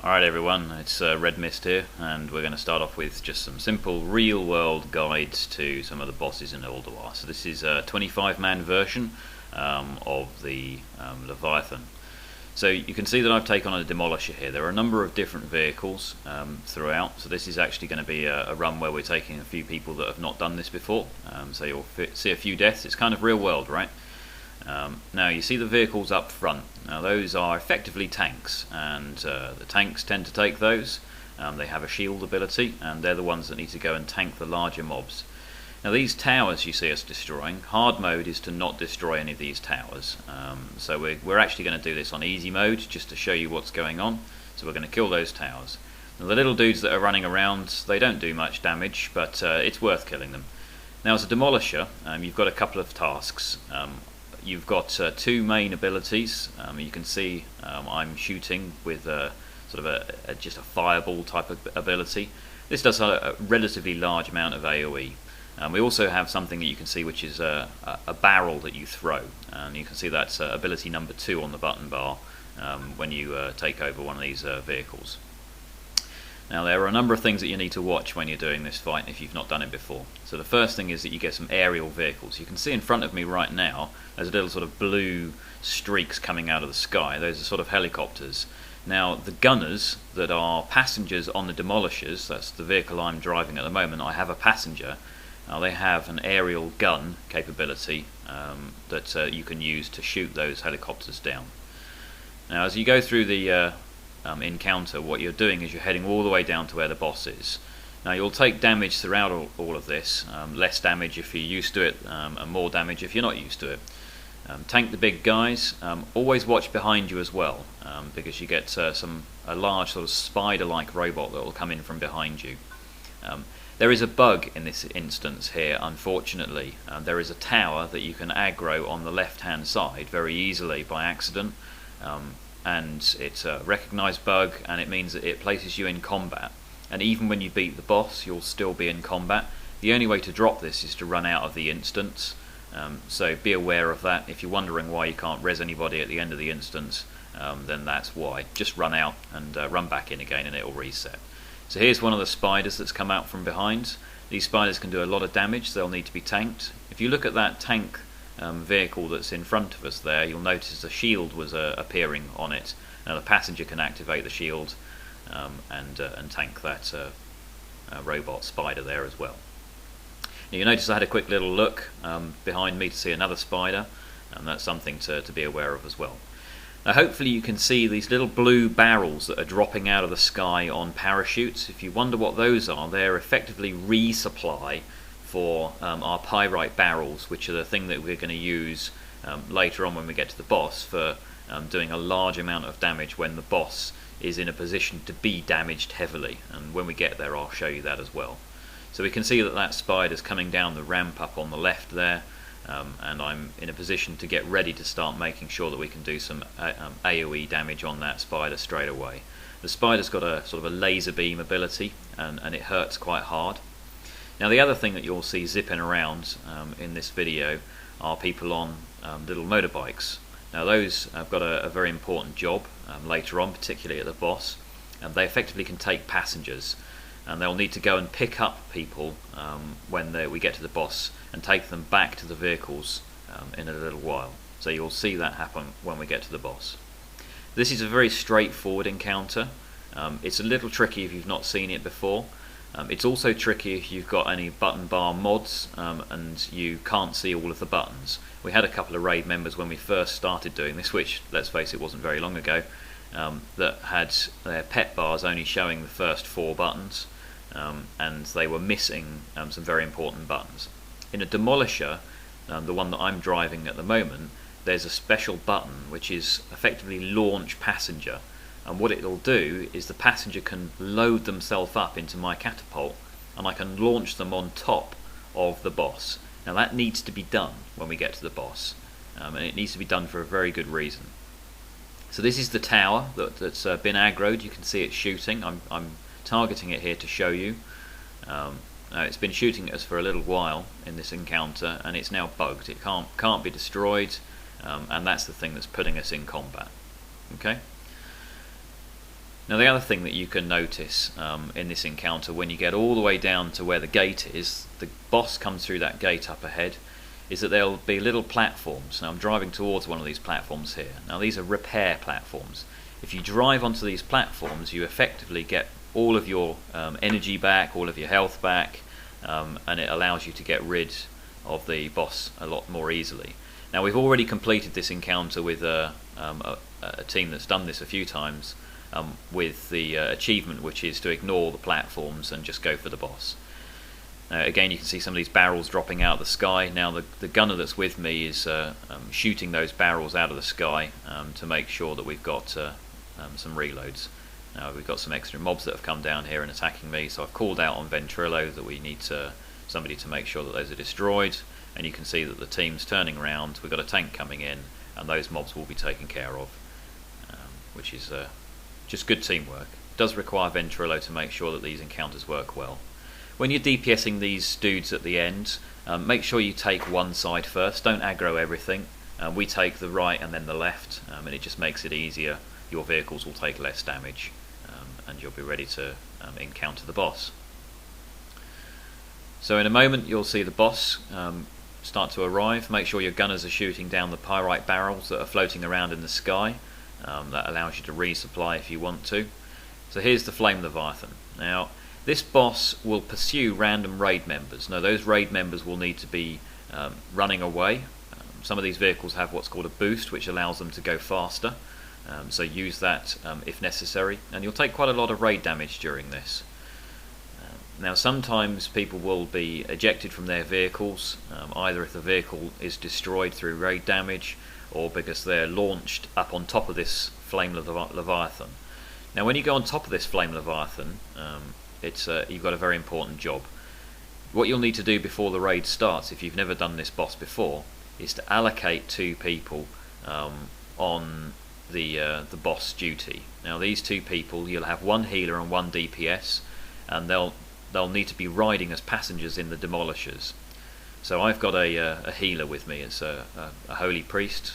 Alright everyone, it's Redmist here, and we're going to start off with just some simple real-world guides to some of the bosses in Ulduar. So this is a 25-man version of the Leviathan. So you can see that I've taken on a Demolisher here. There are a number of different vehicles throughout, so this is actually going to be a run where we're taking a few people that have not done this before. So you'll see a few deaths. It's kind of real-world, right? Now you see the vehicles up front. Now those are effectively tanks, and the tanks tend to take those. They have a shield ability, and they're the ones that need to go and tank the larger mobs. Now these towers you see us destroying, hard mode is to not destroy any of these towers. So we're actually going to do this on easy mode just to show you what's going on. So we're going to kill those towers. Now the little dudes that are running around, they don't do much damage, but it's worth killing them. Now as a Demolisher, you've got a couple of tasks. You've got two main abilities. You can see I'm shooting with sort of just a fireball type of ability. This does a relatively large amount of AoE. We also have something that you can see which is a barrel that you throw. And you can see that's ability number 2 on the button bar when you take over one of these vehicles. Now there are a number of things that you need to watch when you're doing this fight if you've not done it before. So the first thing is that you get some aerial vehicles. You can see in front of me right now there's little sort of blue streaks coming out of the sky. Those are sort of helicopters. Now the gunners that are passengers on the Demolishers, that's the vehicle I'm driving at the moment, I have a passenger. They have an aerial gun capability that you can use to shoot those helicopters down. Now as you go through the encounter, what you're doing is you're heading all the way down to where the boss is. Now you'll take damage throughout all of this, less damage if you're used to it, and more damage if you're not used to it. Tank the big guys. Always watch behind you as well, because you get a large sort of spider-like robot that will come in from behind you. There is a bug in this instance here, unfortunately. There is a tower that you can aggro on the left-hand side very easily by accident. And it's a recognised bug, and it means that it places you in combat, and even when you beat the boss you'll still be in combat. The only way to drop this is to run out of the instance, so be aware of that. If you're wondering why you can't res anybody at the end of the instance, then that's why. Just run out and run back in again and it'll reset. So here's one of the spiders that's come out from behind. These spiders can do a lot of damage, they'll need to be tanked. If you look at that tank vehicle that's in front of us there, you'll notice a shield was appearing on it. Now the passenger can activate the shield and tank that robot spider there as well. Now you notice I had a quick little look behind me to see another spider, and that's something to be aware of as well. Now hopefully you can see these little blue barrels that are dropping out of the sky on parachutes. If you wonder what those are, they're effectively resupply for our pyrite barrels, which are the thing that we're going to use later on when we get to the boss for doing a large amount of damage when the boss is in a position to be damaged heavily, and when we get there I'll show you that as well. So we can see that that spider's coming down the ramp up on the left there, and I'm in a position to get ready to start making sure that we can do some AoE damage on that spider straight away. The spider's got a sort of a laser beam ability, and it hurts quite hard. Now the other thing that you'll see zipping around in this video are people on little motorbikes. Now those have got a very important job later on, particularly at the boss. They effectively can take passengers, and they'll need to go and pick up people when we get to the boss and take them back to the vehicles in a little while. So you'll see that happen when we get to the boss. This is a very straightforward encounter. It's a little tricky if you've not seen it before. It's also tricky if you've got any button bar mods and you can't see all of the buttons. We had a couple of raid members when we first started doing this, which, let's face it, wasn't very long ago, that had their pet bars only showing the first 4 buttons, and they were missing some very important buttons. In a Demolisher, the one that I'm driving at the moment, there's a special button which is effectively launch passenger. And what it'll do is the passenger can load themselves up into my catapult, and I can launch them on top of the boss. Now that needs to be done when we get to the boss, and it needs to be done for a very good reason. So this is the tower that's been aggroed. You can see it shooting. I'm targeting it here to show you. Now it's been shooting at us for a little while in this encounter, and it's now bugged. It can't be destroyed, and that's the thing that's putting us in combat. Okay. Now the other thing that you can notice in this encounter, when you get all the way down to where the gate is, the boss comes through that gate up ahead, is that there'll be little platforms. Now I'm driving towards one of these platforms here. Now these are repair platforms. If you drive onto these platforms, you effectively get all of your energy back, all of your health back, and it allows you to get rid of the boss a lot more easily. Now we've already completed this encounter with a team that's done this a few times, with the achievement, which is to ignore the platforms and just go for the boss. Again, you can see some of these barrels dropping out of the sky. Now the gunner that's with me is shooting those barrels out of the sky to make sure that we've got some reloads. Now we've got some extra mobs that have come down here and attacking me, so I've called out on Ventrilo that we need somebody to make sure that those are destroyed, and you can see that the team's turning around. We've got a tank coming in, and those mobs will be taken care of, which is just good teamwork. It does require Ventrilo to make sure that these encounters work well. When you're DPSing these dudes at the end, make sure you take one side first. Don't aggro everything. We take the right and then the left, and it just makes it easier. Your vehicles will take less damage, and you'll be ready to encounter the boss. So in a moment you'll see the boss start to arrive. Make sure your gunners are shooting down the pyrite barrels that are floating around in the sky. That allows you to resupply if you want to. So here's the Flame Leviathan. Now this boss will pursue random raid members. Now those raid members will need to be running away. Some of these vehicles have what's called a boost, which allows them to go faster. So use that if necessary, and you'll take quite a lot of raid damage during this. Now sometimes people will be ejected from their vehicles, either if the vehicle is destroyed through raid damage, or because they're launched up on top of this Flame Leviathan. Now when you go on top of this Flame Leviathan, you've got a very important job. What you'll need to do before the raid starts, if you've never done this boss before, is to allocate 2 people on the boss duty. Now these 2 people, you'll have 1 healer and 1 DPS, and they'll need to be riding as passengers in the Demolishers. So I've got a healer with me. It's a holy priest,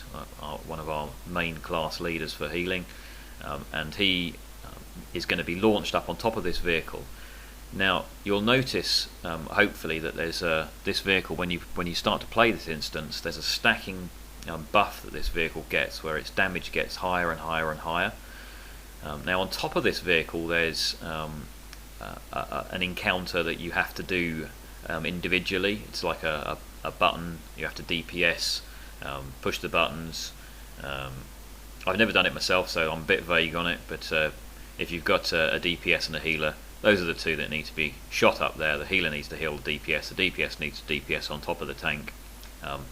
one of our main class leaders for healing, and he is going to be launched up on top of this vehicle. Now you'll notice, hopefully, that there's this vehicle, when you start to play this instance, there's a stacking buff that this vehicle gets, where its damage gets higher and higher and higher. Now on top of this vehicle there's an encounter that you have to do individually. It's like a button. You have to DPS, push the buttons. I've never done it myself, so I'm a bit vague on it, but if you've got a DPS and a healer, those are the 2 that need to be shot up there. The healer needs to heal DPS, the DPS needs to DPS on top of the tank,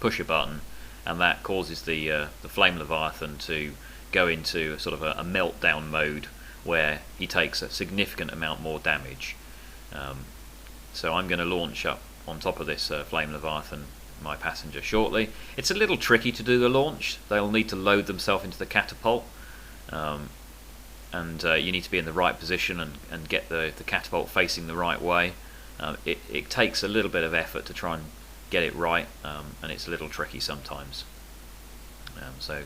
push a button, and that causes the Flame Leviathan to go into sort of a meltdown mode, where he takes a significant amount more damage. So I'm going to launch up on top of this Flame Leviathan, my passenger, shortly. It's a little tricky to do the launch. They'll need to load themselves into the catapult, and you need to be in the right position and get the catapult facing the right way. It takes a little bit of effort to try and get it right, and it's a little tricky sometimes. So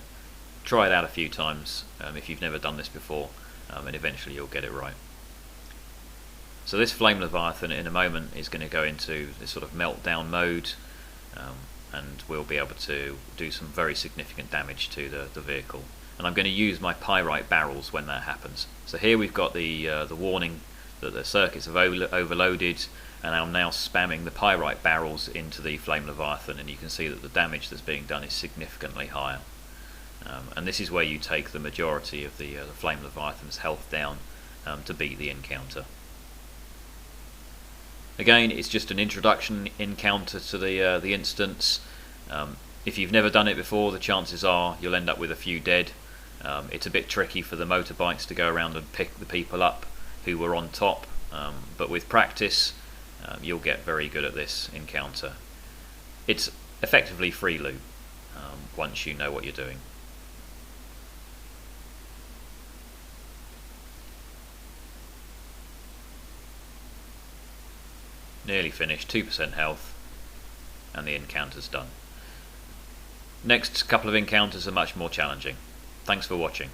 try it out a few times if you've never done this before, and eventually you'll get it right. So this Flame Leviathan in a moment is going to go into this sort of meltdown mode, and we'll be able to do some very significant damage to the vehicle. And I'm going to use my pyrite barrels when that happens. So here we've got the warning that the circuits have overloaded, and I'm now spamming the pyrite barrels into the Flame Leviathan, and you can see that the damage that's being done is significantly higher. And this is where you take the majority of the Flame Leviathan's health down to beat the encounter. Again, it's just an introduction encounter to the instance. If you've never done it before, the chances are you'll end up with a few dead. It's a bit tricky for the motorbikes to go around and pick the people up who were on top, but with practice you'll get very good at this encounter. It's effectively free loot once you know what you're doing. Nearly finished, 2% health, and the encounter's done. Next couple of encounters are much more challenging. Thanks for watching.